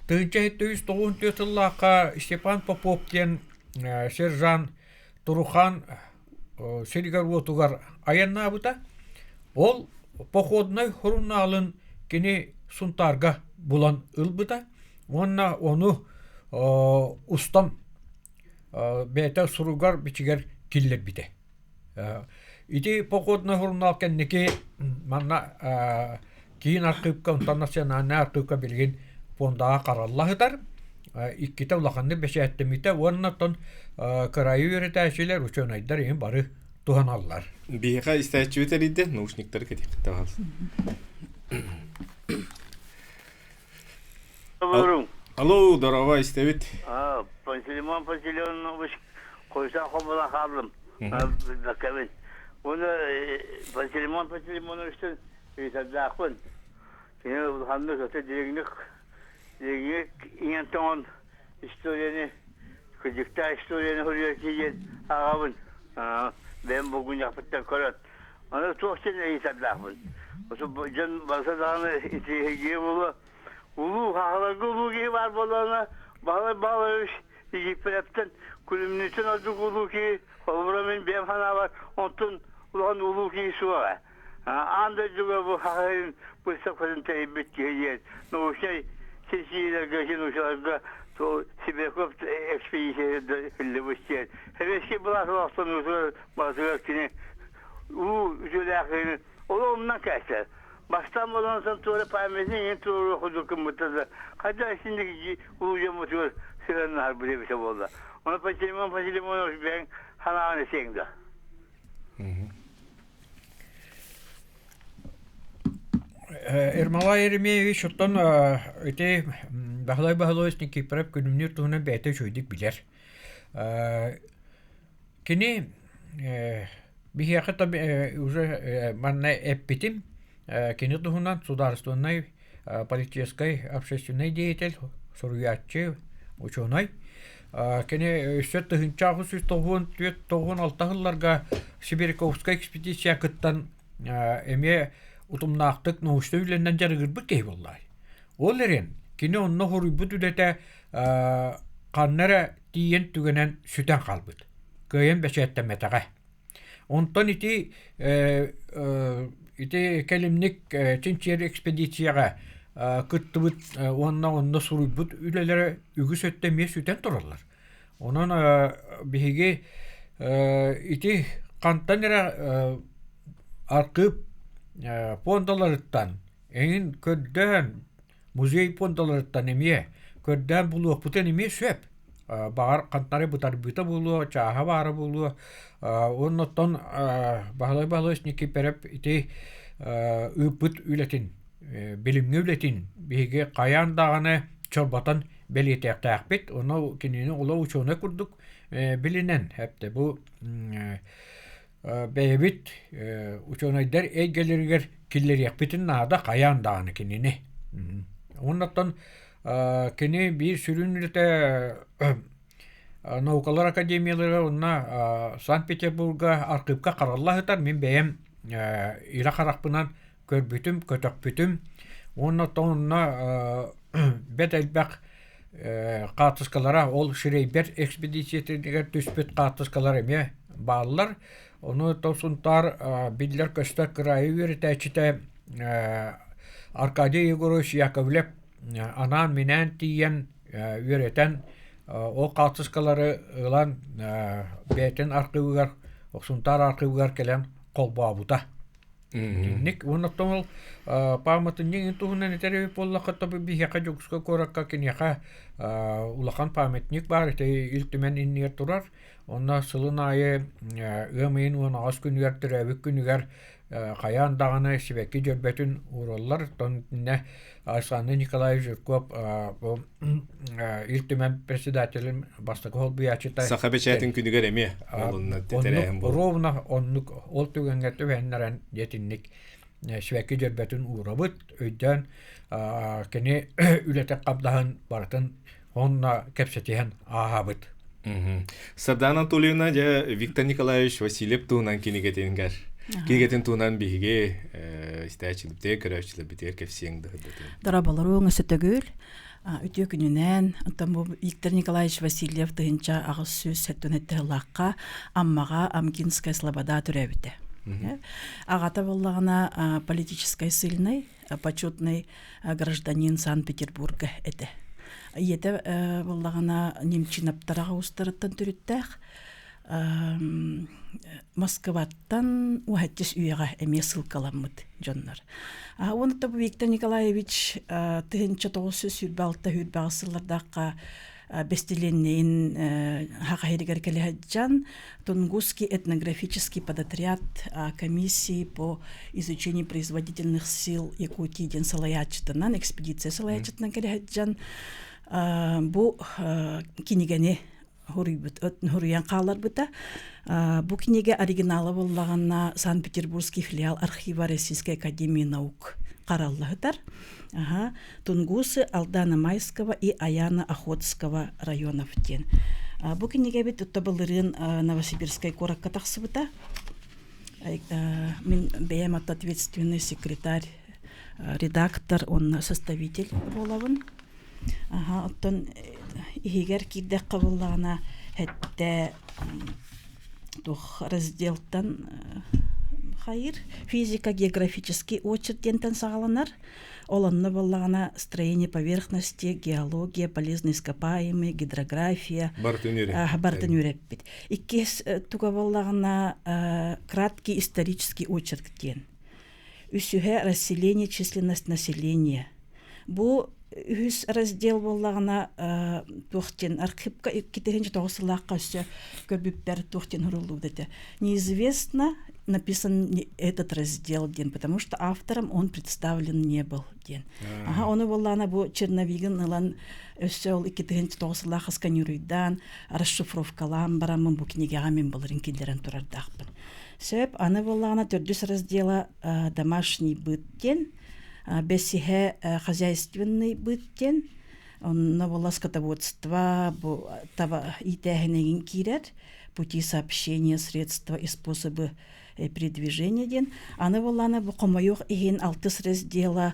Тыгынча 1994 жыллака Степан Попов кен сержант Турухан Серигарвотугар аяннабыта. Ол походной хурунналын кини сунтарга булан ылбыта. Онна ону устам бета суругар бичигер киллер бите. Ити походной хуруннал кеннеки манна кейін арқыпқа интернациональный арқыпқа берген фондаға қараллахытар. Икките улақанды бешәттіміте орнаттан кырайы өретәшілер үшен айдар ең бары туғаналар. Бейға істәтші өтәрейді наушниктар кәдеқітті қалсын. Алло, дорога, істәбет. Пантелеймон Пантелеймонович қойсан қомыла қалым. Оны Пантелеймон Пантелеймоновичтен Итадақпын. Кені ұлғанды көте дегенік ең тоңын историяны, күдікті историяны хүргетеген ағабын. Мен бүгін яқпыттан көрет. Оны тоқтен Итадақпын. Осы жан басадағаны итеге болу. Улу, қағыларғы улу кей бар болуына бағалай Египпелептен күлімнетін адық улу кей, қолбырамен бем хана бар, онтын ұлған улу кей суаға. Анда juga bu hakim bu sakın teyit diye. No şey sesiyle geçen uçakta to Sibirkop ekspedisyonu hallediyor. Her şey bular olsun bazı kine u üzülakını olumdan kaçtı. Baştan olan sonra paymesin tur huduk mutlaka. Hatta şimdi uluca motor sirenler böyle bir şey oldu. Ona Panteleymon ben hanağını sengde. Ермолай Еремеевич оттон эти бахлай Никипреп күнүмнүр туна бәте чөйдик билер. Кини бихяқта уже манна эппитим кини тухунан сударственный политический общественный деятель соруячы ученый. Кини өссөт тыгынчагы сүз тогун алтахылларга Сибирковская экспедиция кыттан эме утумнақтық наушты үйленден жарығырбы кей боллай. Ол ерен, кені онына хорубыт үлете қаннара тиен түгенен сүтен қалбыт. Көйен бәшәттәметіға. Онтан ити кәлімнік ченчер экспедицияға кыттыбыт онына сурубыт үлелері үгі сөттеме сүтен тұралар. Онан бігеге ити қантан ера арқып пондаларыттан, эңин көдден музей пондаларыттан эмие, көдден булуақ бұтен эмие сөп. Бағар қантары бұтар бұта бұлуа, чаға бары бұлуа. Оннаттан бағалай Никипреп ити үппіт үлетін, білімге үлетін, бейге қаяндағаны чорбатан белетектәк бет. Оны кенені ола учуына күрдік білінен. Әпті бұл бәйбит ученыйдар әйгелергер киллер яқпетін нада қаяндағаны кенені. Оннаттан кені бір сүрінірді наукалар академиялары онна Санкт-Петербурга арқыпқа қараллағытар. Мен бәйім ирақ арақпынан көрбүтім, көтөкпүтім. Оннаттан онна бәт әлбәқ қатыскалара ол шірейбер экспедициятегер түспет қатыскалар еме бааллар. Onu тосунтар биллер көстөр кырайы үретәчите Arkadiy Yegorovich Yakovlev anan minen tiyen üreten o kaltıskaları ılan beten arkıvıgar oksuntar arkıvıgar kelen kolbabuta. Ник онотол паматын нин туһунан этере поллакка табы бихяка жокска коракка киняка улахан памятник бар те илтмен иннер турар онна сылынайы ымын он аскүнүгер төрөбүк күнүгер каян даганы сибекки жөрбөтүн уроллар тонне Александр Николаевич Жирков бу илтмен председателим бастык хол буячыта Сахабечатын күнүгер эме олунна тетерем бу. Ровно оннук ол түгөнгө төбөннөрөн жетинник сибекки жөрбөтүн урабыт өйдөн кене үлете кабдаһын бартын онна кепсетиһен аһабыт. Сардан Анатольевна же Виктор Николаевич Васильев туунан кинигетингер. Кинигетин туунан биһиге истәчилипте көрөчүлүп кепсиңди. Дарабалар оңысы төгүл. Үтө күнүнен бу Виктор Николаевич Васильев тыгынча агыс сөз сеттөнетте лакка аммага Амкинская слобода төрөбүтэ. Агата боллагана политической сильный, почетный гражданин Санкт-Петербурга эте. Ете боллагана немчинаптарага устарыттан түрүттэх. Москваттан уһаттис үйәгә эме сылкаламмыт жоннар. Оны да Виктор Николаевич тыгынча 900 хүрбагысыллардакка бестеленнейин хакайригер келеджан Тунгусский этнографический подотряд комиссии по изучению производительных сил Якутии ден Салаячтынан экспедиция Салаячтынан келеджан бу кинигени Хуруян қалар бұта. Бұл книге оригиналы болағанна Санкт-Петербургский филиал архива Российской академии наук қаралығыдар. Тунгусы Алдана Майского и Аяна Охотского районов ден. Бұл книге бет ұттабылырын Новосибирской коракка тақсы бұта. Мен бәйім ответственный секретарь, редактор, он составитель болавын. Оттон игер киддек кабыллагана хетте тух разделтан хайыр физико-географический очердентен сагаланар. Оланны боллагана строение поверхности, геология, полезные ископаемые, гидрография. Бартын үреппит. Иккес туга боллагана краткий исторический очерк ден. Үсүхе расселение, численность населения. Бу үс раздел боллагана тухтен архивка китегенче тогысылакка өсө көрбүппер тухтен хурулдугдете. Неизвестно написан этот раздел ден, потому что автором он представлен не был ден. Оны боллагана бу Черновигин ылан өсө ол китегенче тогысылакка сканируйдан расшифровкалан барамын бу книгага мен буларын килдерен турардакпын. Сөп аны боллагана 400 раздела домашний быт ден. Бесихе хозяйственный быттен, на волоскотоводство, итехенеген кирер, пути сообщения, средства и способы передвижения ден. Аны волана бу комоюх иген 6 раздела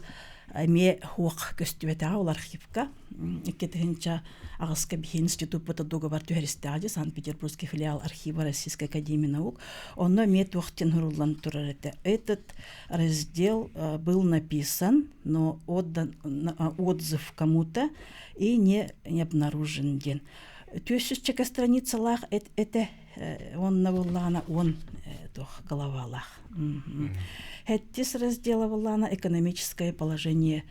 ме хуак көстүбете ол архивка. Кетегенча агыска бихи институт по договор тюрестади Санкт-Петербургский филиал архива Российской академии наук. Оно ме тухтен хурулан турарете. Этот раздел был написан, но отдан отзыв кому-то и не обнаружен ден. Тюсчека страница лах это он навалана он тох голова лах. Хеттис раздела валана экономическое положение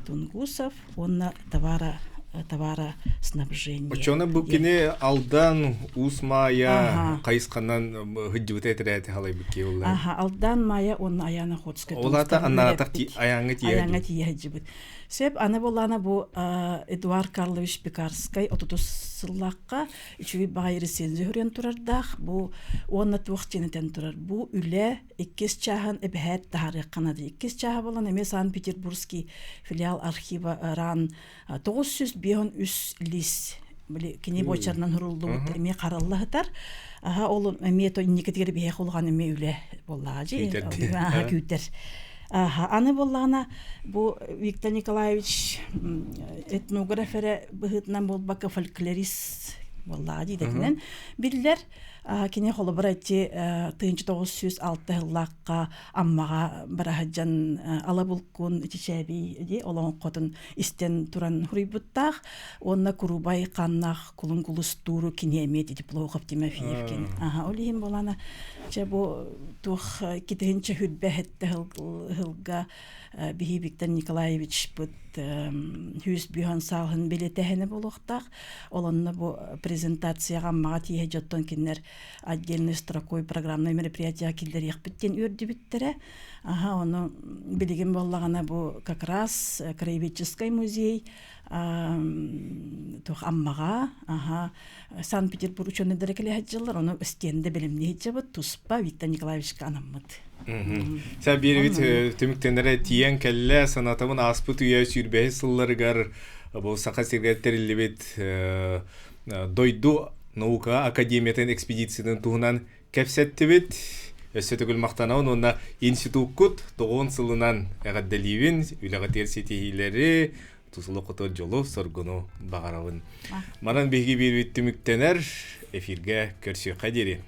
тунгусов, он на товароснабжение. Очона бу кине алдан усмая кайсканан хыджыбыт этерәте халай бикке улар. Алдан мая он аяна ходская. Олата аннатак аянга тиягыбыт. Сеп аны болана бу Эдуард Карлович Пекарский отутусыллакка үчүбү багай рецензия хүрен турардах. Бу онна туактенетен турар. Бу үле 2 чахан эбхет тарих канады. 2 чаха болан эме Санкт-Петербургский филиал архива ран 903 лис кини бочарнан хурулду эме караллахтар. Ол эме то никетер бие кулган эме үле боллажы. Күтер. Аны боллана бу Виктор Николаевич этнографере быһытнан болбака фольклорист боллажы дегенен биллер кине холобар айти 1906 жыллакка аммага барахаджан алабулкун ичичеби ди олон котун истен туран хурибуттах онна курубай каннах кулунгулустуру кинеме ди плохов Тимофеевкин олихим болана чебо тух китенче хүдбехетте хылга Биһи Виктор Николаевич бут хүс бихан салхын билетехене болохтах олонна бу презентацияга мага тие жоттон кинер отдельной строкой программный мероприятия килдер яхпиттен үрдүбиттере оны билигин боллагана бу как раз краеведческий музей тух аммага Санкт-Петербург ученый дерекеле хаджалар оны стенде билимни хиджабыт туспа Виктор Николаевичка анаммыт. Сәб бербит төмүктенере тиен келле санатымын аспыт үйе сүрбәһи сылларыгар бу сака сергеттерилибит дойду наука академиятын экспедициядан туһунан кепсеттибит өссөтөгүл мактанауын онна институткут 9 сылынан эгадделибин үлөгөтер сетихилери тусулу кото жолу соргуну багарабын. Манан беги бербит төмүктенер эфирге көрсө кадери.